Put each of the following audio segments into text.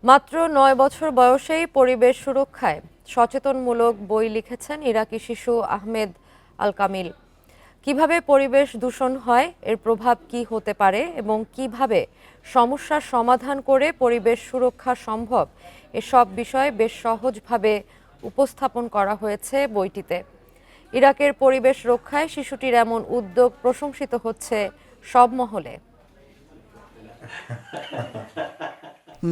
মাত্র ৯ বছর বয়সেই পরিবেশ সুরক্ষায় সচেতনমূলক বই লিখেছেন ইরাকি শিশু আহমেদ আল কামিল। কিভাবে পরিবেশ দূষণ হয়, এর প্রভাব কি হতে পারে এবং কিভাবে সমস্যার সমাধান করে পরিবেশ সুরক্ষা সম্ভব, এসব বিষয়ে বেশ সহজভাবে উপস্থাপন করা হয়েছে বইটিতে। ইরাকের পরিবেশ রক্ষায় শিশুটির এমন উদ্যোগ প্রশংসিত হচ্ছে সব মহলে।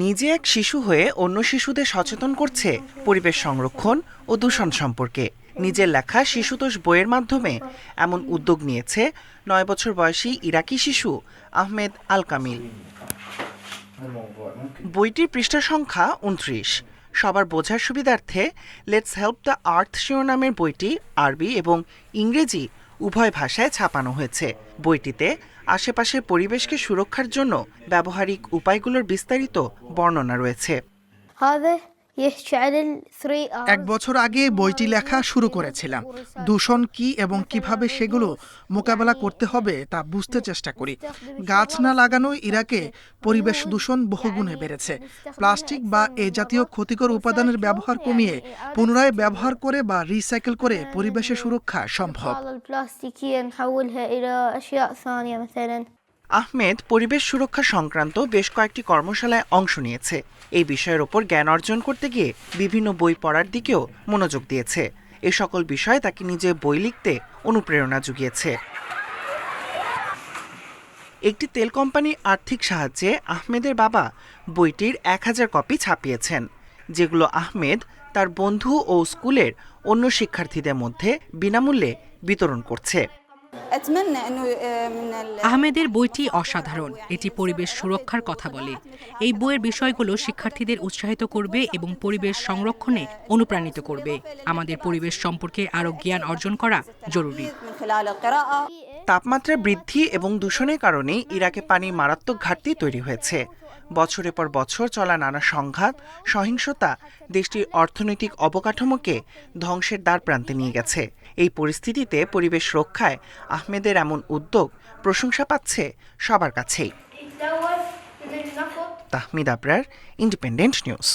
নিজে এক শিশু হয়ে অন্য শিশুদের সচেতন করছে পরিবেশ সংরক্ষণ ও দূষণ সম্পর্কে। নিজের লেখা শিশুতোষ বইয়ের মাধ্যমে এমন উদ্যোগ নিয়েছে ৯ বছর বয়সী ইরাকি শিশু আহমেদ আল কামিল। বইটির পৃষ্ঠা সংখ্যা ২৯। সবার বোঝার সুবিধার্থে লেটস হেল্প দ্য আর্থ শিরোনামের বইটি আরবি এবং ইংরেজি উভয় ভাষায় ছাপানো হয়েছে। বইটিতে আশেপাশের পরিবেশকে সুরক্ষার জন্য ব্যবহারিক উপায়গুলোর বিস্তারিত বর্ণনা রয়েছে। ১ বছর আগে বইটি লেখা শুরু করেছিলাম। দূষণ কি এবং কিভাবে সেগুলো মোকাবেলা করতে হবে তা বুঝতে চেষ্টা করি। গাছ না লাগানোয় ইরাকে পরিবেশ দূষণ বহুগুণে বেড়েছে। প্লাস্টিক বা এ জাতীয় ক্ষতিকর উপাদানের ব্যবহার কমিয়ে পুনরায় ব্যবহার করে বা রিসাইকেল করে পরিবেশের সুরক্ষা সম্ভব। আহমেদ পরিবেশ সুরক্ষা সংক্রান্ত বেশ কয়েকটি কর্মশালায় অংশ নিয়েছে। এই বিষয়ের ওপর জ্ঞান অর্জন করতে গিয়ে বিভিন্ন বই পড়ার দিকেও মনোযোগ দিয়েছে। এ সকল বিষয়ে তাকে নিজে বই লিখতে অনুপ্রেরণা জুগিয়েছে। একটি তেল কোম্পানির আর্থিক সাহায্যে আহমেদের বাবা বইটির ১,০০০ কপি ছাপিয়েছেন, যেগুলো আহমেদ তার বন্ধু ও স্কুলের অন্য শিক্ষার্থীদের মধ্যে বিনামূল্যে বিতরণ করছে। আহমেদের বইটি অসাধারণ। এটি পরিবেশ সুরক্ষার কথা বলে। এই বইয়ের বিষয়গুলো শিক্ষার্থীদের উৎসাহিত করবে এবং পরিবেশ সংরক্ষণে অনুপ্রাণিত করবে। আমাদের পরিবেশ সম্পর্কে আরও জ্ঞান অর্জন করা জরুরি। তাপমাত্রা বৃদ্ধি এবং দূষণের কারণে ইরাকে পানির মারাত্মক ঘাটতি তৈরি হয়েছে। বছরের পর বছর চলা নানা সংঘাত, সহিংসতা দেশটির অর্থনৈতিক অবকাঠামোকে ধ্বংসের দ্বার প্রান্তে নিয়ে গেছে। এই পরিস্থিতিতে পরিবেশ রক্ষায় আহমেদের এমন উদ্যোগ প্রশংসা পাচ্ছে সবার কাছেই। Tahmid Abrar, independent news.